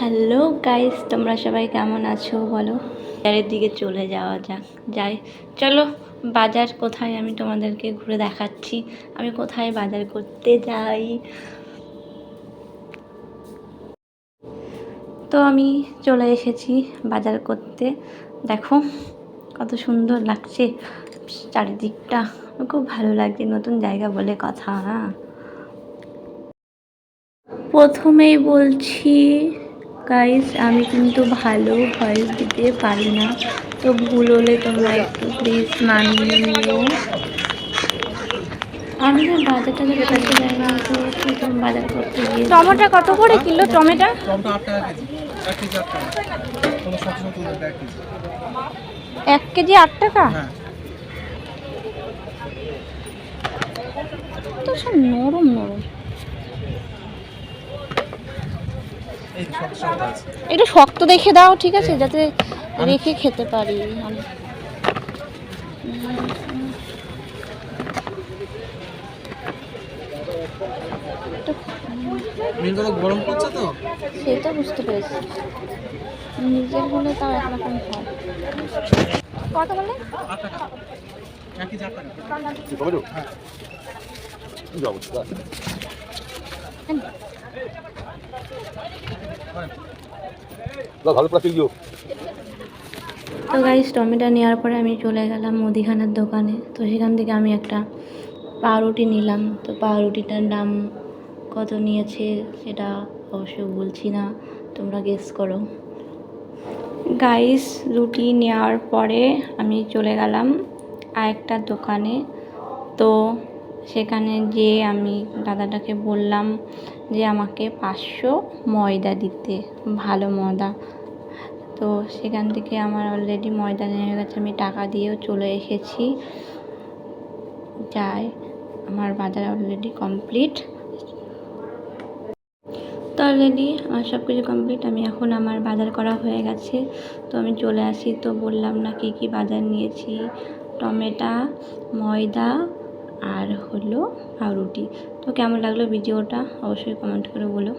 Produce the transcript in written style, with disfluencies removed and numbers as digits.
Hello guys, তোমরা সবাই কেমন আছো বলো। বাজারের দিকে চলে যাওয়া যাই চলো। বাজার কোথায় আমি তোমাদেরকে ঘুরে দেখাচ্ছি আমি কোথায় বাজার করতে যাই। তো আমি চলে এসেছি বাজার করতে। দেখো কত সুন্দর লাগছে চারিদিকটা, খুব ভালো লাগছে, নতুন জায়গা বলে কথা। প্রথমেই বলছি গাইস, আমি কিন্তু ভালো ভয়েস দিতে পারি না, তো ভুল হলে তোমরা একটু প্লিজ মানিয়ে নিও। আমি না বাজারটা করতে যাই না, তো প্রথম বাজার করতে গিয়ে টমেটো কত করে কিলো? টমেটো 1 কেজি 8 টাকা। তো সব নরম নরম, একটু শক্ত দেখে দাও, ঠিক আছে, যাতে রেখে খেতে পারি আমি। গরম করছে তো, সেটা বুঝতে পেরেছি, নিজের হলে তাও একরকম হয়। কত বলে? 8 টাকা। 1 কেজি 8 টাকা। তো গাইস, টমেটো নেওয়ার পরে আমি চলে গেলাম মুদিখানার দোকানে। তো সেখান থেকে আমি একটা পাউরুটি নিলাম। তো পাউরুটিটার দাম কত নিয়েছে সেটা অবশ্যই বলছি না, তোমরা গেস করো। গাইস, রুটি নেওয়ার পরে আমি চলে গেলাম আরেকটা দোকানে। তো সেখানে যেয়ে আমি দাদাটাকে বললাম যে আমাকে 500 ময়দা দিতে, ভালো ময়দা। তো সেখান থেকে আমার অলরেডি ময়দা নেমে গেছে, আমি টাকা দিয়েও চলে এসেছি। যাই, আমার বাজার অলরেডি কমপ্লিট। তো অলরেডি আমার সব কিছু কমপ্লিট, আমি এখন আমার বাজার করা হয়ে গেছে। তো আমি চলে আসি, তো বললাম না কী কী বাজার নিয়েছি। টমেটো, ময়দা আর হলো পাউরুটি। তো কেমন লাগলো ভিডিওটা অবশ্যই কমেন্ট করে বলো।